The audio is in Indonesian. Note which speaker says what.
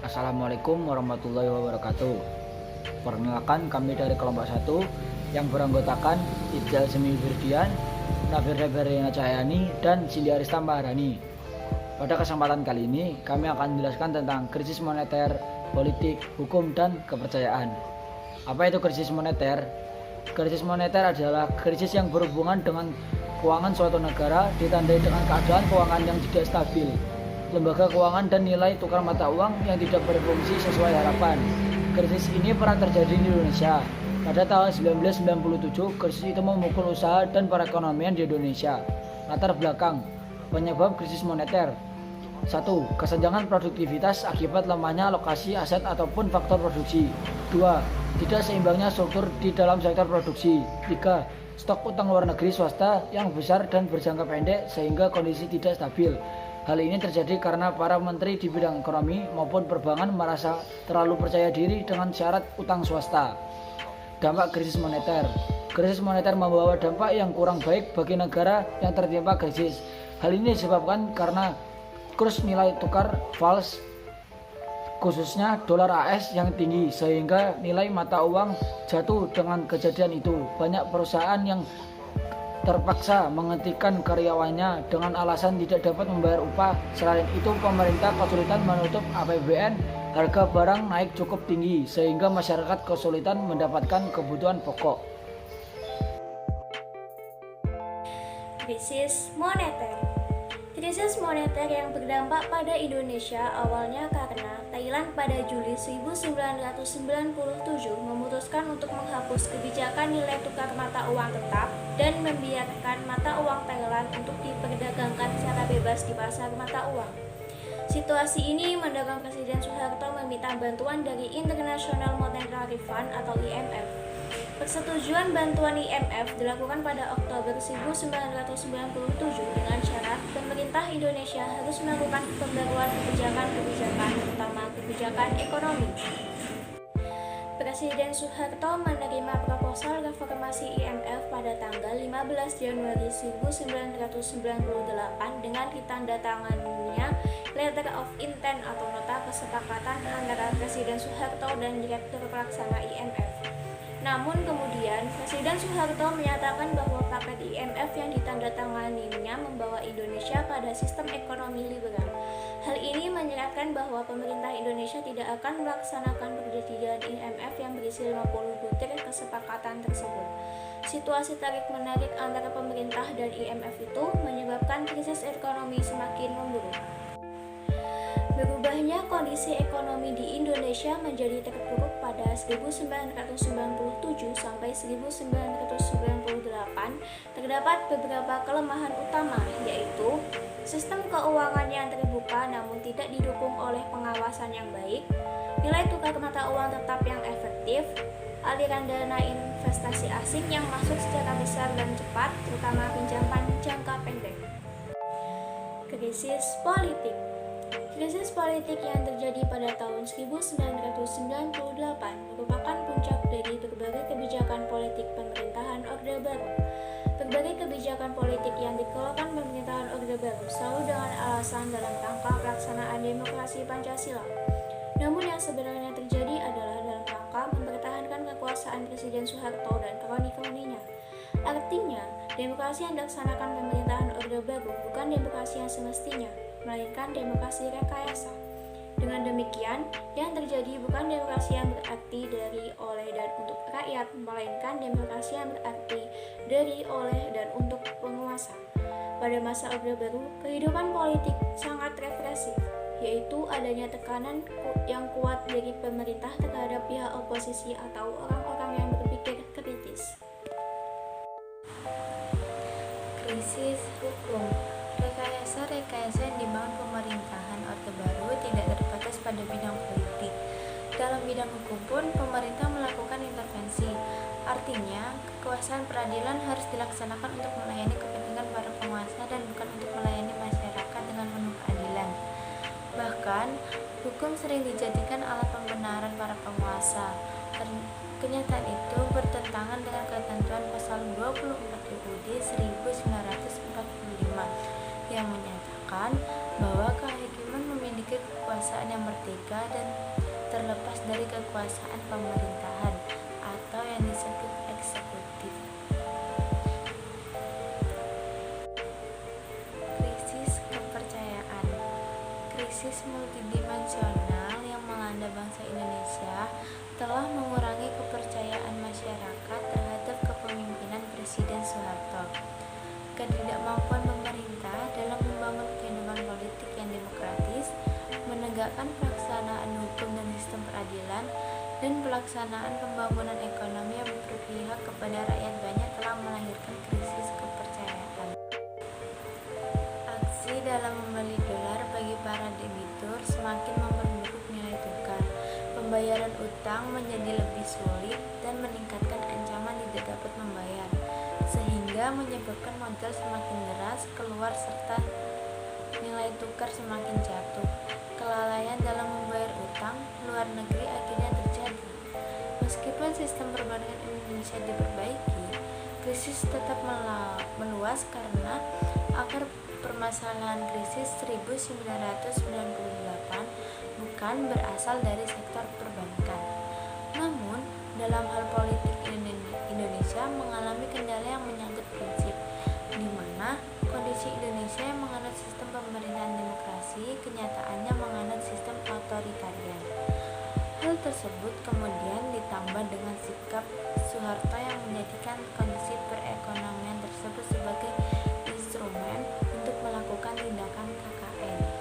Speaker 1: Assalamualaikum warahmatullahi wabarakatuh. Perkenalkan, kami dari kelompok 1 yang beranggotakan Ibdal Semi Firdian, Nafir Berina Cahyani, dan Cindy Arista Maharani. Pada kesempatan kali ini, kami akan menjelaskan tentang krisis moneter, politik, hukum, dan kepercayaan. Apa itu krisis moneter? Krisis moneter adalah krisis yang berhubungan dengan keuangan suatu negara, ditandai dengan keadaan keuangan yang tidak stabil, lembaga keuangan dan nilai tukar mata uang yang tidak berfungsi sesuai harapan. Krisis ini pernah terjadi di Indonesia. Pada tahun 1997, krisis itu memukul usaha dan perekonomian di Indonesia. Latar belakang penyebab krisis moneter: 1. Kesenjangan produktivitas akibat lemahnya alokasi aset ataupun faktor produksi. 2. Tidak seimbangnya struktur di dalam sektor produksi. 3. Stok utang luar negeri swasta yang besar dan berjangka pendek sehingga kondisi tidak stabil. Hal ini terjadi karena para menteri di bidang ekonomi maupun perbankan merasa terlalu percaya diri dengan syarat utang swasta. Dampak krisis moneter. Krisis moneter membawa dampak yang kurang baik bagi negara yang tertimpa krisis. Hal ini disebabkan karena kurs nilai tukar fals, khususnya dolar AS yang tinggi, sehingga nilai mata uang jatuh. Dengan kejadian itu, banyak perusahaan yang terpaksa menghentikan karyawannya dengan alasan tidak dapat membayar upah. Selain itu, pemerintah kesulitan menutup APBN, harga barang naik cukup tinggi sehingga masyarakat kesulitan mendapatkan kebutuhan pokok.
Speaker 2: Krisis moneter. Krisis moneter yang berdampak pada Indonesia awalnya karena Thailand pada Juli 1997 memutuskan untuk menghapus kebijakan nilai tukar mata uang tetap dan membiarkan mata uang Thailand untuk diperdagangkan secara bebas di pasar mata uang. Situasi ini mendorong Presiden Soeharto meminta bantuan dari International Monetary Fund atau IMF. Persetujuan bantuan IMF dilakukan pada Oktober 1997 dengan syarat pemerintah Indonesia harus melakukan pembaruan kebijakan-kebijakan, terutama kebijakan ekonomi. Presiden Soeharto menerima proposal reformasi IMF pada tanggal 15 Januari 1998 dengan ditandatanganinya Letter of Intent atau nota kesepakatan antara Presiden Soeharto dan Direktur Pelaksana IMF. Namun kemudian Presiden Soeharto menyatakan bahwa paket IMF yang ditandatanganinya membawa Indonesia pada sistem ekonomi liberal. Hal ini menyeratkan bahwa pemerintah Indonesia tidak akan melaksanakan perjanjian IMF yang berisi 50 butir kesepakatan tersebut. Situasi tarik-menarik antara pemerintah dan IMF itu menyebabkan krisis ekonomi semakin memburuk. Berubahnya kondisi ekonomi di Indonesia menjadi terpuruk pada 1997 sampai 1998. Terdapat beberapa kelemahan utama, yaitu sistem keuangan yang terbuka namun tidak didukung oleh pengawasan yang baik, nilai tukar mata uang tetap yang efektif, aliran dana investasi asing yang masuk secara besar dan cepat, terutama pinjaman jangka pendek. Krisis politik. Krisis politik yang terjadi pada tahun 1998 merupakan puncak dari berbagai kebijakan politik pemerintahan Orde Baru. Berbagai kebijakan politik yang dikeluarkan pemerintahan Orde Baru selalu dengan alasan dalam rangka pelaksanaan demokrasi Pancasila. Namun yang sebenarnya terjadi adalah dalam rangka mempertahankan kekuasaan Presiden Soeharto dan kroni-kroninya. Artinya, demokrasi yang dilaksanakan pemerintahan Orde Baru bukan demokrasi yang semestinya, melainkan demokrasi rekayasa. Dengan demikian, yang terjadi bukan demokrasi yang berarti dari, oleh, dan untuk rakyat, melainkan demokrasi yang berarti dari, oleh, dan untuk penguasa. Pada masa Orde Baru, kehidupan politik sangat represif, yaitu adanya tekanan yang kuat dari pemerintah terhadap pihak oposisi atau orang-orang yang berpikir kritis.
Speaker 3: Krisis hukum. Rekayasa yang dibangun pemerintahan Orde Baru tidak terbatas pada bidang politik. Dalam bidang hukum pun, pemerintah melakukan intervensi. Artinya, kekuasaan peradilan harus dilaksanakan untuk melayani kepentingan para penguasa dan bukan untuk melayani masyarakat dengan penuh keadilan. Bahkan, hukum sering dijadikan alat pembenaran para penguasa. Kenyataan itu bertentangan dengan ketentuan pasal 24 UUD 1945 yang menyatakan bahwa kehakiman memiliki memiliki kekuasaan yang merdeka dan terlepas dari kekuasaan pemerintahan atau yang disebut eksekutif. Krisis kepercayaan. Krisis multidimensional yang melanda bangsa Indonesia telah mengurangi kepercayaan masyarakat terhadap kepemimpinan Presiden Soeharto. Ketidakmampuan pemerintah dalam membangun kehidupan politik yang demokratis, menegakkan pelaksanaan hukum dan sistem peradilan, dan pelaksanaan pembangunan ekonomi yang berpihak kepada rakyat banyak telah melahirkan krisis kepercayaan. Aksi dalam membeli dolar bagi para debitur semakin memperburuk nilai tukar. Pembayaran utang menjadi lebih sulit dan meningkatkan ancaman tidak dapat membayar, sehingga menyebabkan modal semakin deras keluar serta nilai tukar semakin jatuh. Kelalaian dalam membayar utang luar negeri akhirnya terjadi. Meskipun sistem perbankan Indonesia diperbaiki, krisis tetap meluas karena akar permasalahan krisis 1998 bukan berasal dari sektor perbankan. Namun, dalam hal politik Indonesia mengalami kendala yang menyangkut prinsip, di mana kondisi Indonesia yang menganut sistem pemerintahan demokrasi kenyataannya menganut sistem otoritarian. Hal tersebut kemudian ditambah dengan sikap Soeharto yang menjadikan kondisi perekonomian tersebut sebagai instrumen untuk melakukan tindakan KKN.